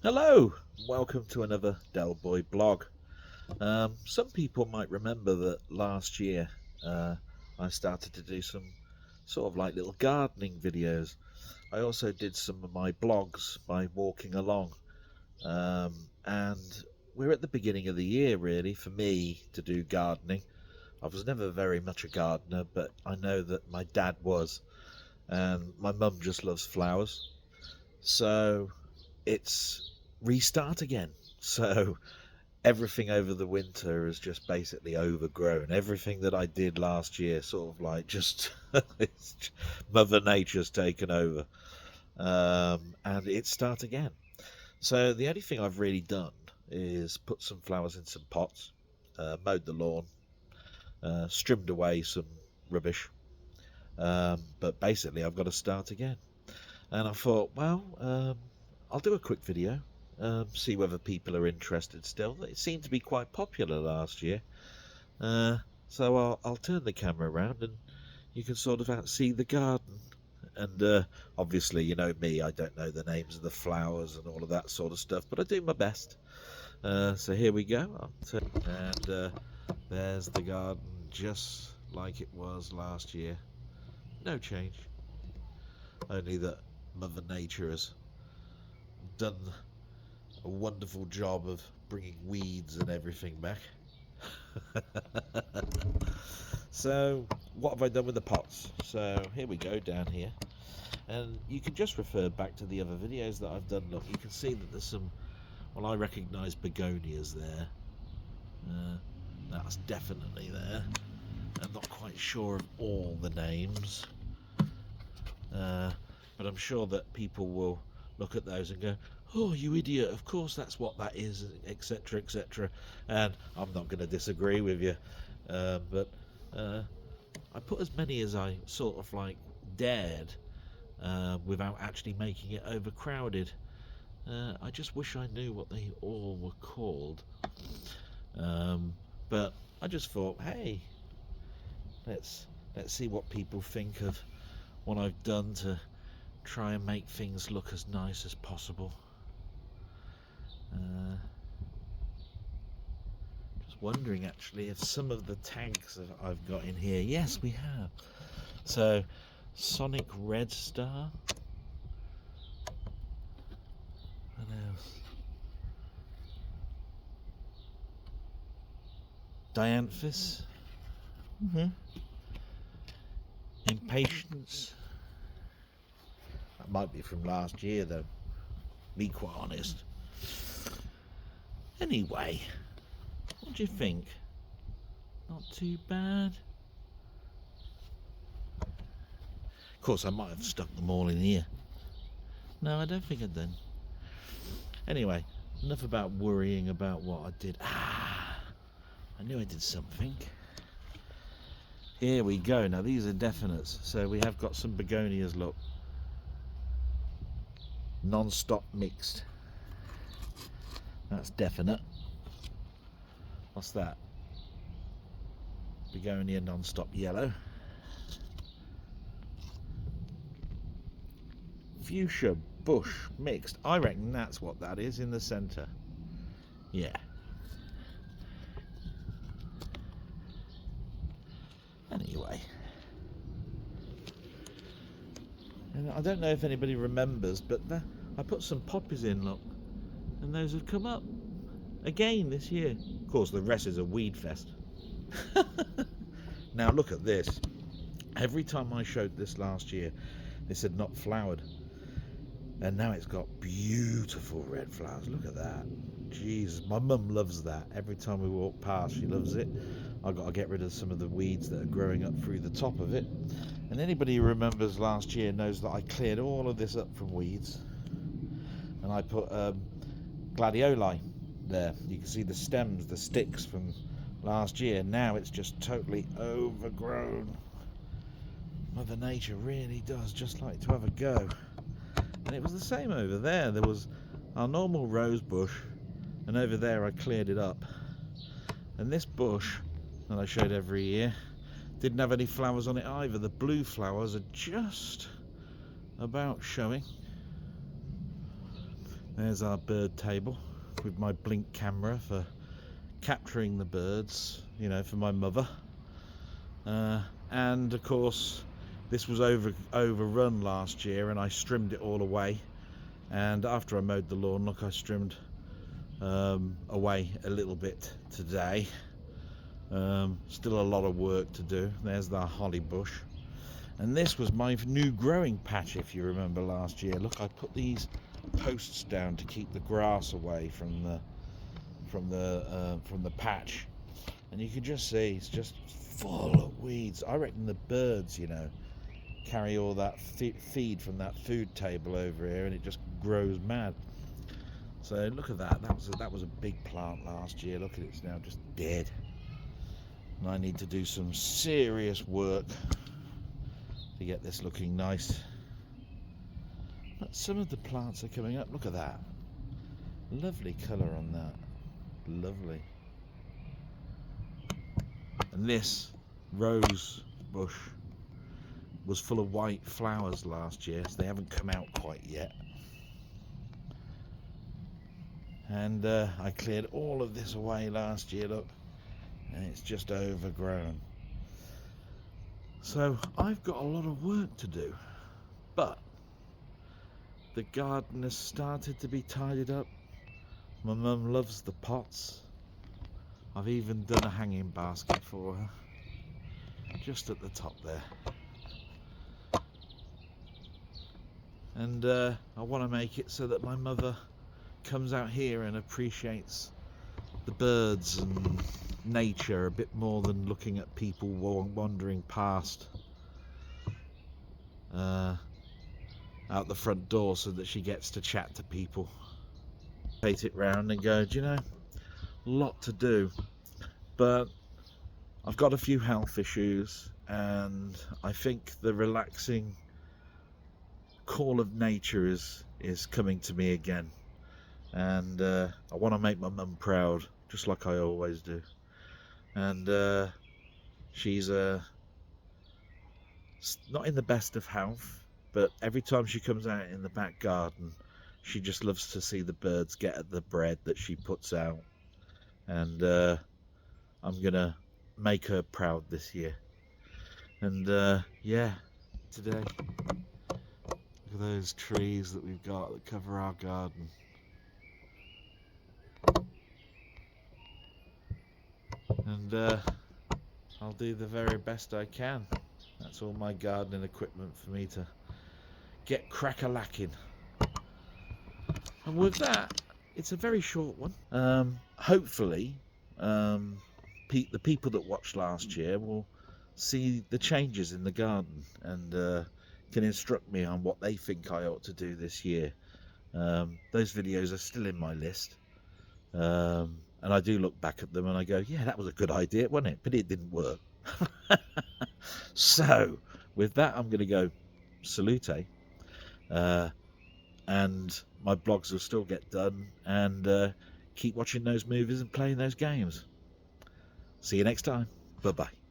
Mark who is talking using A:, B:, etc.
A: Hello, welcome to another Delboy blog. Some people might remember that last year I started to do some sort of like little gardening videos. I also did some of my blogs by walking along, and we're at the beginning of the year really for me to do gardening. I was never very much a gardener, but I know that my dad was, and my mum just loves flowers, so it's restart again. So everything over the winter is just basically overgrown. Everything that I did last year, sort of like just Mother Nature's taken over, and it's start again. So the only thing I've really done is put some flowers in some pots, mowed the lawn, trimmed away some rubbish. But basically, I've got to start again. And I thought, well, I'll do a quick video, see whether people are interested still. It seemed to be quite popular last year. So I'll turn the camera around and you can sort of see the garden. And obviously, you know me, I don't know the names of the flowers and all of that sort of stuff, but I do my best. So here we go. And there's the garden just like it was last year. No change. Only that Mother Nature has done a wonderful job of bringing weeds and everything back. So what have I done with the pots? So here we go down here, and you can just refer back to the other videos that I've done. Look, you can see that there's some, well, I recognise begonias there. That's definitely there. I'm not quite sure of all the names, but I'm sure that people will look at those and go, oh, you idiot, of course that's what that is, etc, etc. And I'm not going to disagree with you, but I put as many as I sort of like dared, without actually making it overcrowded. I just wish I knew what they all were called, but I just thought, hey, let's see what people think of what I've done to try and make things look as nice as possible. Just wondering actually if some of the tags that I've got in here, yes we have. So Sonic Red Star, what else? Dianthus, Impatience. That might be from last year though, be quite honest. Anyway, what do you think? Not too bad. Of course I might have stuck them all in here. No, I don't think I did. Anyway, enough about worrying about what I did. I knew I did something. Here we go. Now these are definites. So we have got some begonias, look. Non-stop mixed. That's definite. What's that? Begonia non-stop yellow. Fuchsia bush mixed. I reckon that's what that is in the centre. Yeah. Anyway, and I don't know if anybody remembers, but I put some poppies in, look, and those have come up again this year. Of course, the rest is a weed fest. Now look at this. Every time I showed this last year, this had not flowered, and now it's got beautiful red flowers. Look at that. Jesus, my mum loves that. Every time we walk past, she loves it. I've got to get rid of some of the weeds that are growing up through the top of it. And anybody who remembers last year knows that I cleared all of this up from weeds, and I put gladioli there. You can see the stems, the sticks from last year. Now it's just totally overgrown. Mother Nature really does just like to have a go. And it was the same over there. There was our normal rose bush, and over there I cleared it up. And this bush that I showed every year didn't have any flowers on it either. The blue flowers are just about showing. There's our bird table with my blink camera for capturing the birds, you know, for my mother. And of course this was overrun last year and I trimmed it all away, and after I mowed the lawn, look, I trimmed away a little bit today. Still a lot of work to do. There's the holly bush, and this was my new growing patch, if you remember last year. Look, I put these posts down to keep the grass away from the patch, and you can just see it's just full of weeds. I reckon the birds, you know, carry all that feed from that food table over here, and it just grows mad. So look at that. That was a big plant last year. Look at it, it's now just dead. And I need to do some serious work to get this looking nice. But some of the plants are coming up. Look at that. Lovely colour on that. Lovely. And this rose bush was full of white flowers last year, so they haven't come out quite yet. And I cleared all of this away last year, look, and it's just overgrown. So I've got a lot of work to do, but the garden has started to be tidied up. My mum loves the pots. I've even done a hanging basket for her, just at the top there. And I want to make it so that my mother comes out here and appreciates the birds and nature a bit more than looking at people wandering past out the front door, so that she gets to chat to people. Take it round and go, do you know, a lot to do, but I've got a few health issues, and I think the relaxing call of nature is coming to me again, and I want to make my mum proud, just like I always do. And she's not in the best of health, but every time she comes out in the back garden, she just loves to see the birds get at the bread that she puts out. And I'm gonna make her proud this year. And yeah, today, look at those trees that we've got that cover our garden. And I'll do the very best I can. That's all my gardening equipment for me to get crack-a-lacking. And with that, it's a very short one. Hopefully the people that watched last year will see the changes in the garden and can instruct me on what they think I ought to do this year. Those videos are still in my list, and I do look back at them and I go, yeah, that was a good idea, wasn't it? But it didn't work. So with that, I'm going to go salute, and my blogs will still get done, and keep watching those movies and playing those games. See you next time. Bye bye.